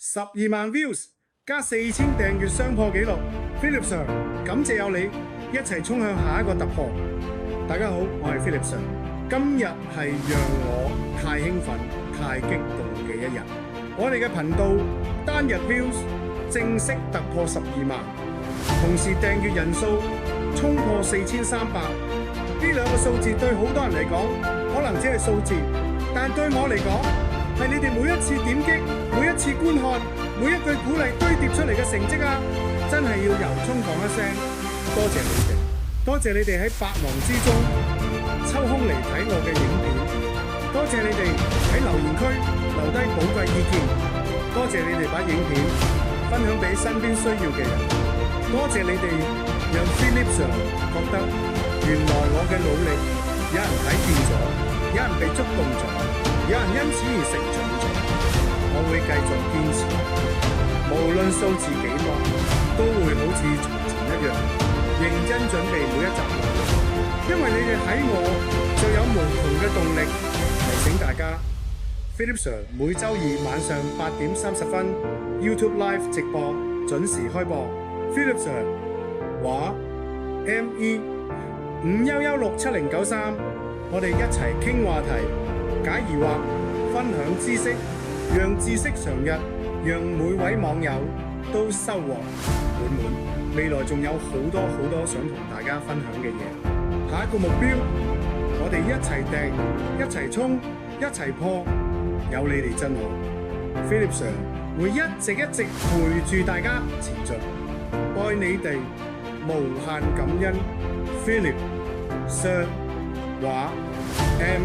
12萬 views 加4000訂閱雙破紀錄 ，Philip Sir 感謝有你，一齊衝向下一個突破。大家好，我係 Philip Sir， 今日係讓我太興奮、太激動嘅一日。我哋嘅頻道單日 views 正式突破12萬，同時訂閱人數衝破4300。呢兩個數字對好多人嚟講可能只係數字，但對我嚟講係你哋每一次點擊、每一次觀看、每一句鼓勵堆疊出嚟嘅成績啊！真係要由衷講一聲多謝你哋，多謝你哋喺百忙之中抽空嚟睇我嘅影片，多謝你哋喺留言區留低寶貴意見，多謝你哋把影片分享俾身邊需要嘅人，多謝你哋讓 Philip Sir 覺得原來我嘅努力有人睇見咗，有人被觸動咗，有人因此而成長咗。我會繼續堅持，無論數字幾多，都會好似從前一樣認真準備每一集內容，因為你哋喺我就有無窮嘅動力。提醒大家 ，Philip Sir 每週二晚上8點30分 YouTube Live 直播準時開播。Philip Sir 話 ME51167093，我哋一齊傾話題，解疑惑，分享知識，讓知識常日，讓每位網友都收穫滿滿。未來仲有好多想同大家分享嘅嘢。下一個目標，我哋一齊訂，一齊衝，一齊破，有你哋真好。Philip Sir 會一直陪住大家前進，愛你哋，無限感恩。Philip Sir 話 M